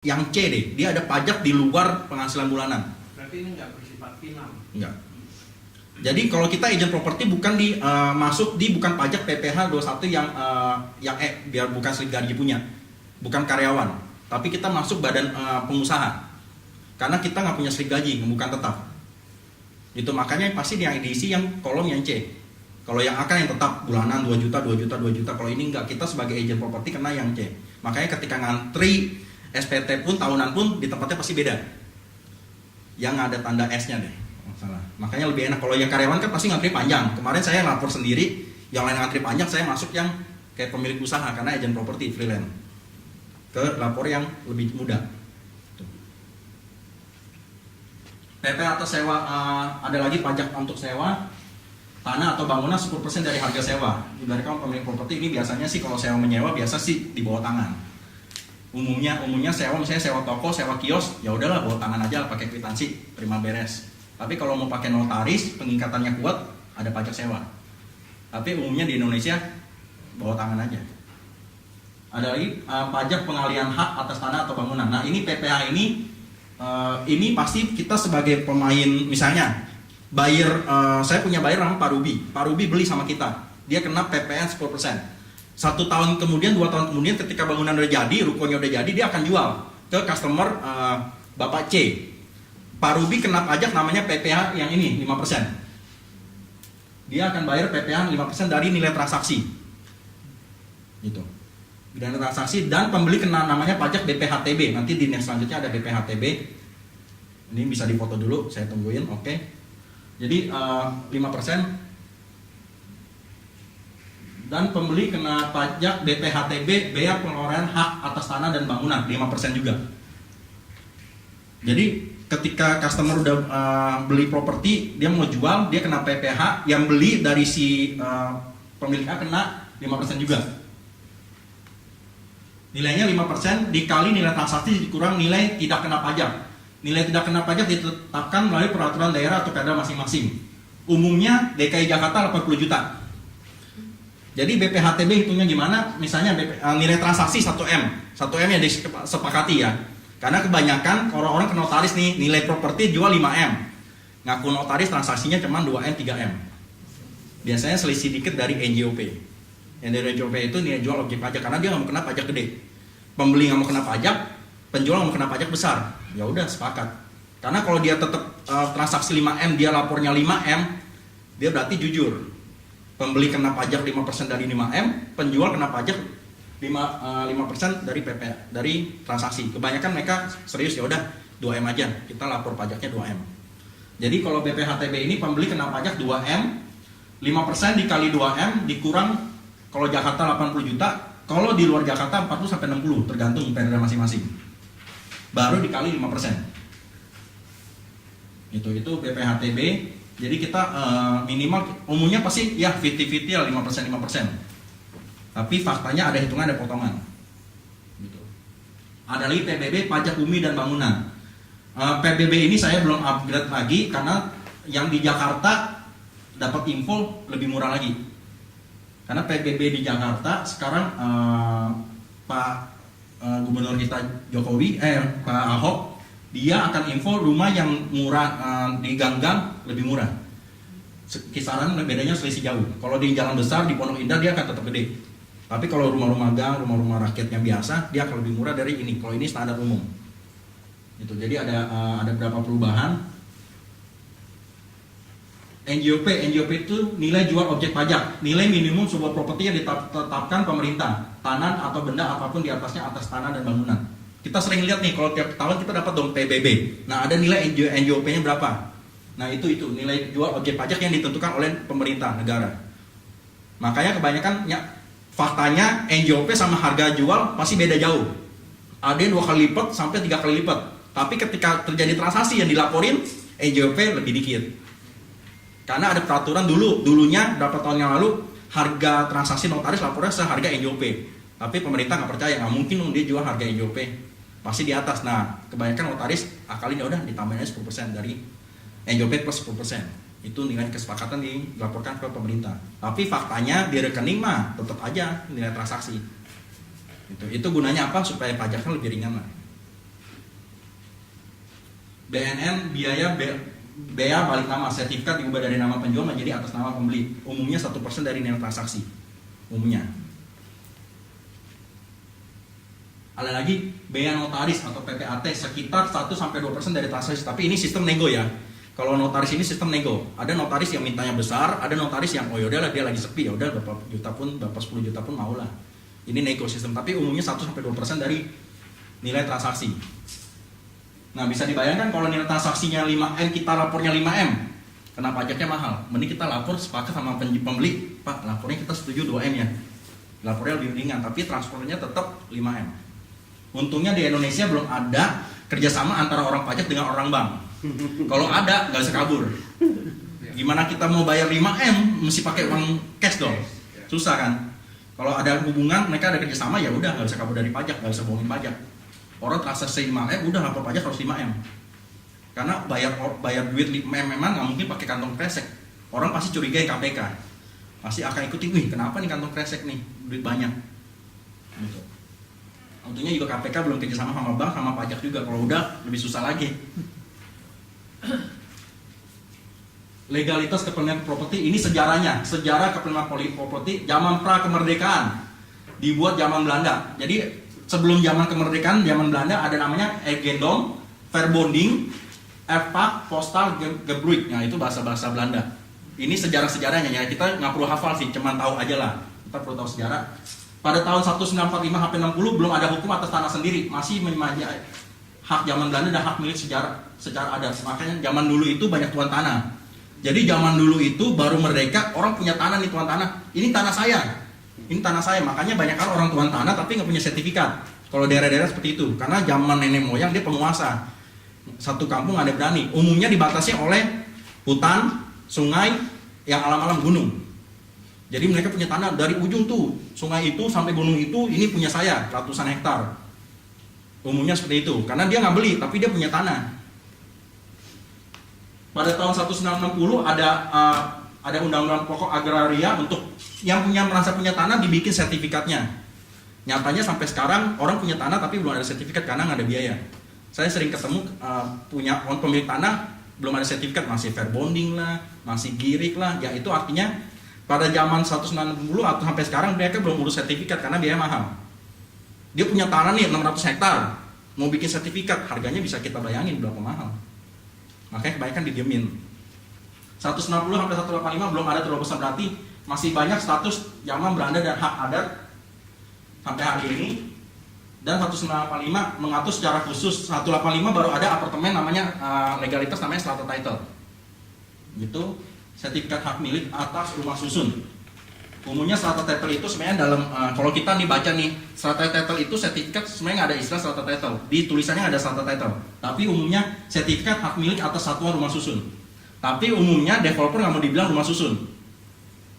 Yang C deh, dia ada pajak di luar penghasilan bulanan. Berarti ini nggak bersifat final. Enggak. Jadi kalau kita agent properti bukan masuk di bukan pajak PPh 21 yang biar bukan slip gaji punya, bukan karyawan, tapi kita masuk badan pengusaha. Karena kita nggak punya slip gaji, bukan tetap. Itu makanya pasti yang diisi yang kolom yang C. Kalau yang A kan yang tetap bulanan 2 juta, 2 juta, 2 juta. Kalau ini enggak, kita sebagai agent properti kena yang C. Makanya ketika ngantri SPT pun tahunan pun di tempatnya pasti beda. Yang ada tanda S-nya deh. Salah. Makanya lebih enak. Kalau yang karyawan kan pasti ngantri panjang. Kemarin saya lapor sendiri, yang lain ngantri panjang, saya masuk yang kayak pemilik usaha karena agent properti freelance. Ke lapor yang lebih mudah. PP atas sewa, ada lagi pajak untuk sewa tanah atau bangunan 10% dari harga sewa. Ibaratkan pemilik properti ini biasanya sih kalau sewa menyewa biasa sih di bawah tangan. Umumnya sewa, misalnya sewa toko, sewa kios, ya udahlah bawa tangan aja pakai kwitansi, terima beres. Tapi kalau mau pakai notaris, pengikatannya kuat, ada pajak sewa. Tapi umumnya di Indonesia bawa tangan aja. Ada lagi pajak pengalihan hak atas tanah atau bangunan. Nah ini PPh ini pasti kita sebagai pemain, misalnya buyer, saya punya buyer namanya Pak Ruby. Pak Ruby beli sama kita, dia kena PPh 10%. 1 tahun kemudian, 2 tahun kemudian ketika bangunan udah jadi, rukonya udah jadi, dia akan jual ke customer Bapak C. Pak Ruby kena pajak namanya PPh yang ini 5%. Dia akan bayar PPh 5% dari nilai transaksi. Gitu. Nilai transaksi dan pembeli kena namanya pajak BPHTB. Nanti di next selanjutnya ada BPHTB. Ini bisa difoto dulu, saya tungguin, oke. Jadi 5%. Dan pembeli kena pajak BPHTB, bea pengeluaran hak atas tanah dan bangunan 5% juga. Jadi ketika customer udah beli properti, dia mau jual, dia kena PPh, yang beli dari si pemilik A kena 5% juga. Nilainya 5% dikali nilai transaksi dikurang nilai tidak kena pajak. Nilai tidak kena pajak ditetapkan melalui peraturan daerah atau perda masing-masing. Umumnya DKI Jakarta 80 juta. Jadi BPHTB hitungnya gimana? Misalnya nilai transaksi 1M. 1M ya disepakati ya. Karena kebanyakan orang-orang ke notaris nih, nilai properti jual 5M. Ngaku notaris transaksinya cuma 2M, 3M. Biasanya selisih dikit dari NJOP. Yang dari NJOP itu nilai jual objek pajak karena dia nggak mau kena pajak gede. Pembeli nggak mau kena pajak, penjual nggak mau kena pajak besar. Ya udah sepakat. Karena kalau dia tetap transaksi 5M, dia lapornya 5M, dia berarti jujur. Pembeli kena pajak 5% dari 5M, penjual kena pajak 5% dari dari transaksi. Kebanyakan mereka serius ya udah 2M aja, kita lapor pajaknya 2M. Jadi kalau BPHTB ini pembeli kena pajak 2M, 5% dikali 2M dikurang kalau Jakarta 80 juta, kalau di luar Jakarta 40 sampai 60 tergantung perda masing-masing. Baru dikali 5%. Itu BPHTB. Jadi kita minimal umumnya pasti ya 50-50 ya 5%. Tapi faktanya ada hitungan, ada potongan. Gitu. Ada lagi PBB pajak bumi dan bangunan. PBB ini saya belum upgrade lagi karena yang di Jakarta dapat info lebih murah lagi. Karena PBB di Jakarta sekarang Pak Gubernur kita Pak Ahok, dia akan info rumah yang murah di gang-gang lebih murah. Kisaran bedanya selisih jauh. Kalau di jalan besar di Pondok Indah dia akan tetap gede. Tapi kalau rumah-rumah gang, rumah-rumah rakyatnya biasa, dia akan lebih murah dari ini. Kalau ini standar umum. Itu. Jadi ada beberapa perubahan. NJOP itu nilai jual objek pajak. Nilai minimum sebuah properti yang ditetapkan pemerintah. Tanah atau benda apapun di atasnya atas tanah dan bangunan. Kita sering lihat nih kalau tiap tahun kita dapat dong PBB. Nah ada nilai NJOP-nya berapa? Nah itu nilai jual objek pajak yang ditentukan oleh pemerintah negara. Makanya kebanyakan faktanya NJOP sama harga jual pasti beda jauh. Ada yang 2 kali lipat sampai 3 kali lipat. Tapi ketika terjadi transaksi yang dilaporin NJOP lebih dikit. Karena ada peraturan dulunya berapa tahun yang lalu harga transaksi notaris lapornya seharga NJOP. Tapi pemerintah nggak percaya, nggak mungkin dia jual harga NJOP. Pasti di atas. Nah, kebanyakan notaris akalin ya udah ditambahin 10% dari NJOP plus 10%. Itu nilai kesepakatan dilaporkan ke pemerintah. Tapi faktanya di rekening mah tetap aja nilai transaksi. Itu gunanya apa? Supaya pajaknya lebih ringan lah. BNN bea balik nama, sertifikat diubah dari nama penjual menjadi atas nama pembeli. Umumnya 1% dari nilai transaksi. Umumnya. Ada lagi bea notaris atau PPAT sekitar 1-2% dari transaksi. Tapi ini sistem nego ya. Kalau notaris ini sistem nego. Ada notaris yang mintanya besar, ada notaris yang oh yaudahlah dia lagi sepi, ya udah berapa 10 juta pun mau lah. Ini nego sistem, tapi umumnya 1-2% dari nilai transaksi. Nah, bisa dibayangkan kalau nilai transaksinya 5M, kita lapornya 5M. Kena pajaknya mahal. Mending kita lapor sepakat sama pembeli, Pak, lapornya kita setuju 2M ya. Lapornya lebih ringan, tapi transfernya tetap 5M. Untungnya di Indonesia belum ada kerjasama antara orang pajak dengan orang bank. Kalau ada, nggak bisa kabur. Gimana kita mau bayar 5M, mesti pakai uang cash dong. Susah kan? Kalau ada hubungan, mereka ada kerjasama, ya udah nggak bisa kabur dari pajak, nggak bisa bohongin pajak. Orang transaksi 5M, udah lapor pajak harus 5M. Karena bayar duit 5M memang nggak mungkin pakai kantong kresek. Orang pasti curigai KPK. Pasti akan ikuti, wih kenapa nih kantong kresek nih, duit banyak. Gitu. Untungnya juga KPK belum kerjasama sama bank, sama pajak juga. Kalau udah, lebih susah lagi. Legalitas kepemilikan properti, ini sejarahnya. Sejarah kepemilikan properti zaman pra kemerdekaan. Dibuat zaman Belanda. Jadi sebelum zaman kemerdekaan, zaman Belanda ada namanya Eigendom, Verbonding, Erfpacht, Postal Gebruik. Nah itu bahasa-bahasa Belanda. Ini sejarah-sejarahnya ya, kita nggak perlu hafal sih, cuman tahu aja lah. Kita perlu tahu sejarah. Pada tahun 1945 HP 60 belum ada hukum atas tanah sendiri, masih menjadi hak zaman Belanda dan hak milik secara adat. Makanya zaman dulu itu banyak tuan tanah. Jadi zaman dulu itu baru merdeka, orang punya tanah nih, tuan tanah. Ini tanah saya. Ini tanah saya. Makanya banyak kan orang tuan tanah tapi nggak punya sertifikat. Kalau daerah-daerah seperti itu, karena zaman nenek moyang dia penguasa. Satu kampung ada berani. Umumnya dibatasi oleh hutan, sungai, yang alam-alam gunung. Jadi mereka punya tanah dari ujung tuh, sungai itu sampai gunung itu, ini punya saya, ratusan hektar. Umumnya seperti itu, karena dia nggak beli, tapi dia punya tanah. Pada tahun 1960 ada undang-undang pokok agraria untuk yang merasa punya tanah dibikin sertifikatnya. Nyatanya sampai sekarang orang punya tanah tapi belum ada sertifikat karena nggak ada biaya. Saya sering ketemu punya pemilik tanah belum ada sertifikat, masih verbonding lah, masih girik lah. Ya itu artinya pada zaman 190 atau sampai sekarang mereka belum urus sertifikat karena biaya mahal. Dia punya tanah nih 600 hektar, mau bikin sertifikat harganya bisa kita bayangin berapa mahal. Makanya kebanyakan didiemin. 160 sampai 185 belum ada terobosan, berarti masih banyak status zaman Belanda dan hak adat sampai hari ini. Dan 185 mengatur secara khusus. 185 baru ada apartemen namanya legalitas namanya strata title. Gitu, sertifikat hak milik atas rumah susun. Umumnya strata title itu sebenarnya dalam kalau kita nih baca nih, strata title itu sertifikat sebenarnya nggak ada istilah strata title. Di tulisannya ada strata title. Tapi umumnya sertifikat hak milik atas satuan rumah susun. Tapi umumnya developer nggak mau dibilang rumah susun.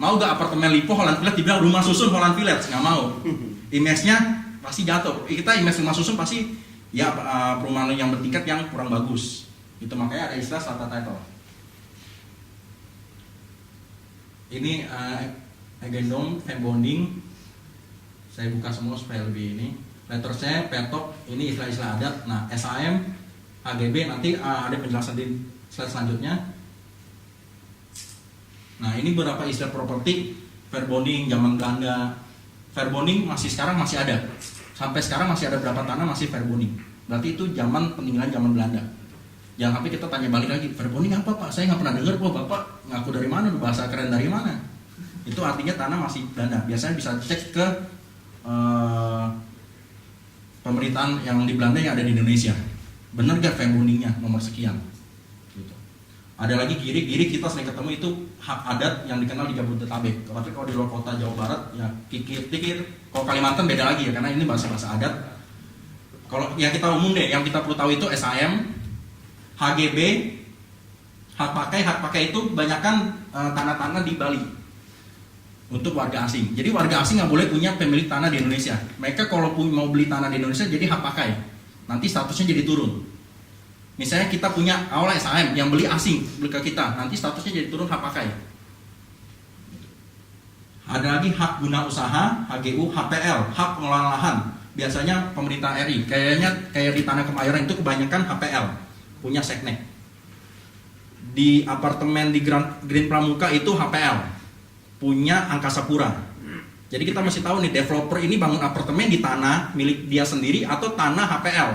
Mau gak apartemen Lipo Holland Village dibilang rumah susun Holland Village? Nggak mau. Image-nya pasti jatuh. Kita image rumah susun pasti ya perumahan yang bertingkat yang kurang bagus. Itu makanya ada istilah strata title. Ini Eigendom, Verbonding. Saya buka semua supaya lebih ini. Lettersnya, petok, ini istilah-istilah adat. Nah, SAM, HGB nanti ada penjelasan di slide selanjutnya. Nah, ini beberapa istilah properti. Verbonding zaman Belanda. Verbonding sekarang masih ada. Sampai sekarang masih ada berapa tanah masih verbonding. Berarti itu zaman peninggalan zaman Belanda. Jangan sampai kita tanya balik lagi, verbonding apa Pak? Saya nggak pernah dengar kok, Bapak ngaku dari mana, bahasa keren dari mana? Itu artinya tanah masih Belanda. Biasanya bisa cek ke pemerintahan yang di Belanda yang ada di Indonesia. Bener gak verbondingnya nomor sekian? Gitu. Ada lagi girik kita sering ketemu itu hak adat yang dikenal di Jabodetabek. Tapi kalau di luar kota Jawa Barat ya kikir. Kalau Kalimantan beda lagi ya, karena ini bahasa-bahasa adat. Kalau yang kita umum deh, yang kita perlu tahu itu SAM, HGB, hak pakai itu banyakkan tanah-tanah di Bali untuk warga asing. Jadi warga asing nggak boleh punya pemilik tanah di Indonesia. Mereka kalau mau beli tanah di Indonesia jadi hak pakai. Nanti statusnya jadi turun. Misalnya kita punya awalnya SAM yang beli asing beli ke kita, nanti statusnya jadi turun hak pakai. Ada lagi hak guna usaha, HGU, HPL, hak pengelolaan lahan. Biasanya pemerintah RI, kayak di tanah Kemayoran itu kebanyakan HPL, punya Seknek. Di apartemen di Green Pramuka itu HPL, punya Angkasa Pura. Jadi kita mesti tahu nih developer ini bangun apartemen di tanah milik dia sendiri atau tanah HPL.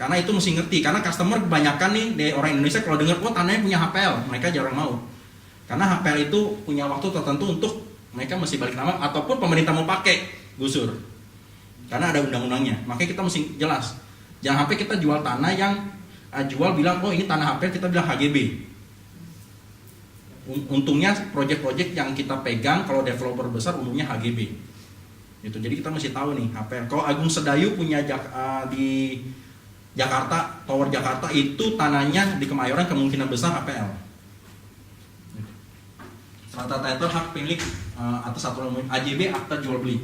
Karena itu mesti ngerti, karena customer kebanyakan nih dari orang Indonesia kalau dengar oh tanahnya punya HPL, mereka jarang mau. Karena HPL itu punya waktu tertentu untuk mereka mesti balik nama ataupun pemerintah mau pakai gusur. Karena ada undang-undangnya. Makanya kita mesti jelas. Jangan sampai kita jual tanah yang jual bilang oh ini tanah HPL, kita bilang HGB. Untungnya proyek-proyek yang kita pegang kalau developer besar umumnya HGB. Gitu. Jadi kita mesti tahu nih HPL. Kalau Agung Sedayu punya di Jakarta, Tower Jakarta itu tanahnya di Kemayoran kemungkinan besar HPL. Strata title hak milik atas aturan umum AJB akta jual beli.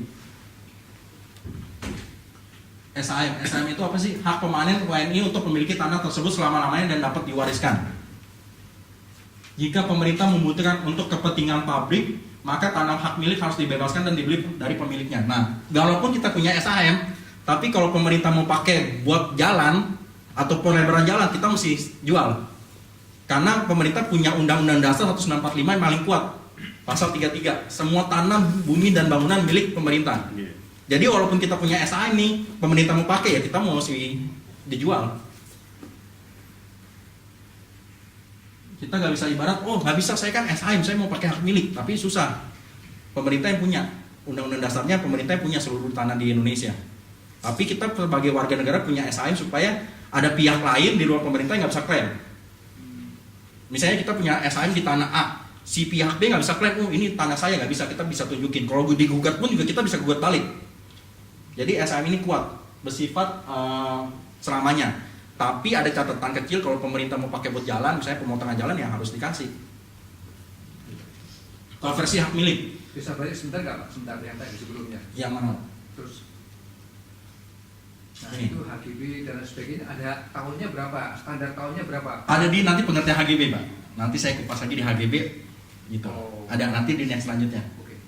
SAM itu apa sih? Hak pemanen WNI untuk memiliki tanah tersebut selama-lamanya dan dapat diwariskan. Jika pemerintah membutuhkan untuk kepentingan pabrik, maka tanah hak milik harus dibebaskan dan dibeli dari pemiliknya. Nah, walaupun kita punya SAM, tapi kalau pemerintah mau pakai buat jalan atau pelebaran jalan, kita mesti jual. Karena pemerintah punya Undang-Undang Dasar 1945 yang paling kuat, pasal 33, semua tanah, bumi dan bangunan milik pemerintah. Jadi walaupun kita punya SAM nih, pemerintah mau pakai ya kita mau mesti dijual. Kita nggak bisa ibarat, oh nggak bisa saya kan SAM, saya mau pakai hak milik, tapi susah. Pemerintah yang punya, undang-undang dasarnya pemerintah yang punya seluruh tanah di Indonesia. Tapi kita sebagai warga negara punya SAM supaya ada pihak lain di luar pemerintah yang nggak bisa klaim. Misalnya kita punya SAM di tanah A, si pihak B nggak bisa klaim, oh ini tanah saya nggak bisa, kita bisa tunjukin. Kalau digugat pun juga kita bisa gugat balik. Jadi SAM ini kuat, bersifat selamanya. Tapi ada catatan kecil kalau pemerintah mau pakai buat jalan, misalnya pemotongan jalan yang harus dikasih. Kalau versi hak milik. Bisa balik sebentar nggak Pak? Sebentar yang tadi sebelumnya. Yang mana? Terus. Nah Ini. itu HGB dan sebagainya ada tahunnya berapa? Standar tahunnya berapa? Ada di nanti pengertian HGB, Pak. Nanti saya kupas lagi di HGB gitu. Oh. Ada nanti di next selanjutnya. Oke.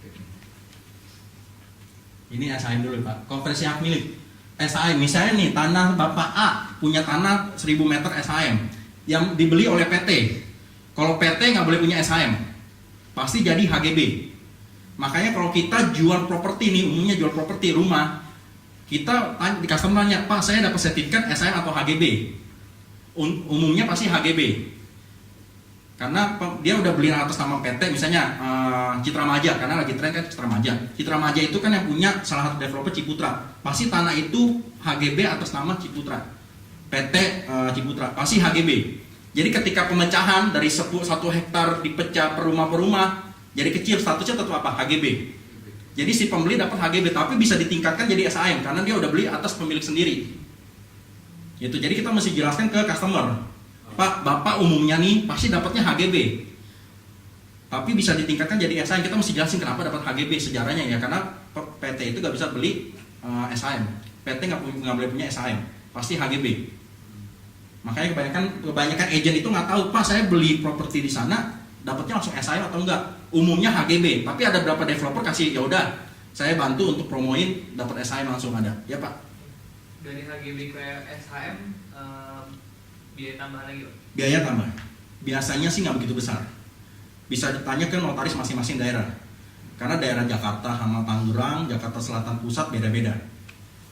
Ini SAM dulu, Pak. Konversi hak milik. SAM, misalnya nih tanah Bapak A punya tanah 1000 meter SAM yang dibeli oleh PT. Kalau PT nggak boleh punya SAM, pasti jadi HGB. Makanya kalau kita jual properti nih, umumnya jual properti rumah, kita di customer tanya, Pak saya dapat sertifikat SAM atau HGB? Umumnya pasti HGB. Karena dia udah beli atas nama PT, misalnya Citra Maja, karena lagi tren kan Citra Maja. Citra Maja itu kan yang punya salah satu developer Ciputra. Pasti tanah itu HGB atas nama Ciputra. PT Ciputra, pasti HGB. Jadi ketika pemecahan dari 1 hektar dipecah per rumah, jadi kecil, statusnya tetap apa? HGB. Jadi si pembeli dapat HGB, tapi bisa ditingkatkan jadi SAM, karena dia udah beli atas pemilik sendiri. Gitu. Jadi kita mesti jelaskan ke customer. Pak, Bapak umumnya nih pasti dapatnya HGB. Tapi bisa ditingkatkan jadi SAM. Kita mesti jelasin kenapa dapat HGB sejarahnya ya. Karena PT itu gak bisa beli SAM. PT nggak boleh punya SAM. Pasti HGB. Makanya kebanyakan agent itu nggak tahu, Pak saya beli properti di sana dapatnya langsung SAM atau enggak. Umumnya HGB. Tapi ada beberapa developer kasih ya udah saya bantu untuk promoin dapat SAM langsung ada. Ya Pak. Dari HGB ke SHM biaya tambahan lagi Pak? Biaya tambah. Biasanya sih nggak begitu besar. Bisa ditanya ke notaris masing-masing daerah. Karena daerah Jakarta sama Tangerang, Jakarta Selatan Pusat beda-beda.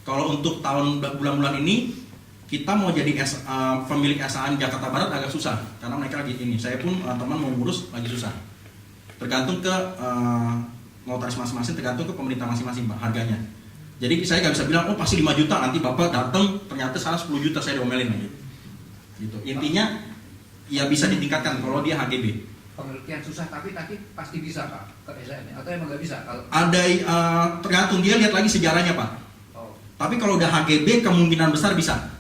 Kalau untuk tahun bulan-bulan ini kita mau jadi pemilik SAM Jakarta Barat agak susah karena mereka lagi ini. Saya pun teman mau ngurus lagi susah. Tergantung ke notaris masing-masing, tergantung ke pemerintah masing-masing Pak harganya. Jadi saya nggak bisa bilang oh pasti 5 juta nanti Bapak datang ternyata salah 10 juta saya diomelin lagi. Gitu. Intinya ya bisa ditingkatkan kalau dia HGB. Pengertian susah tapi pasti bisa Pak ke SAM atau emang nggak bisa? Kalau ada tergantung dia lihat lagi sejarahnya Pak. oh. Tapi kalau udah HGB kemungkinan besar bisa.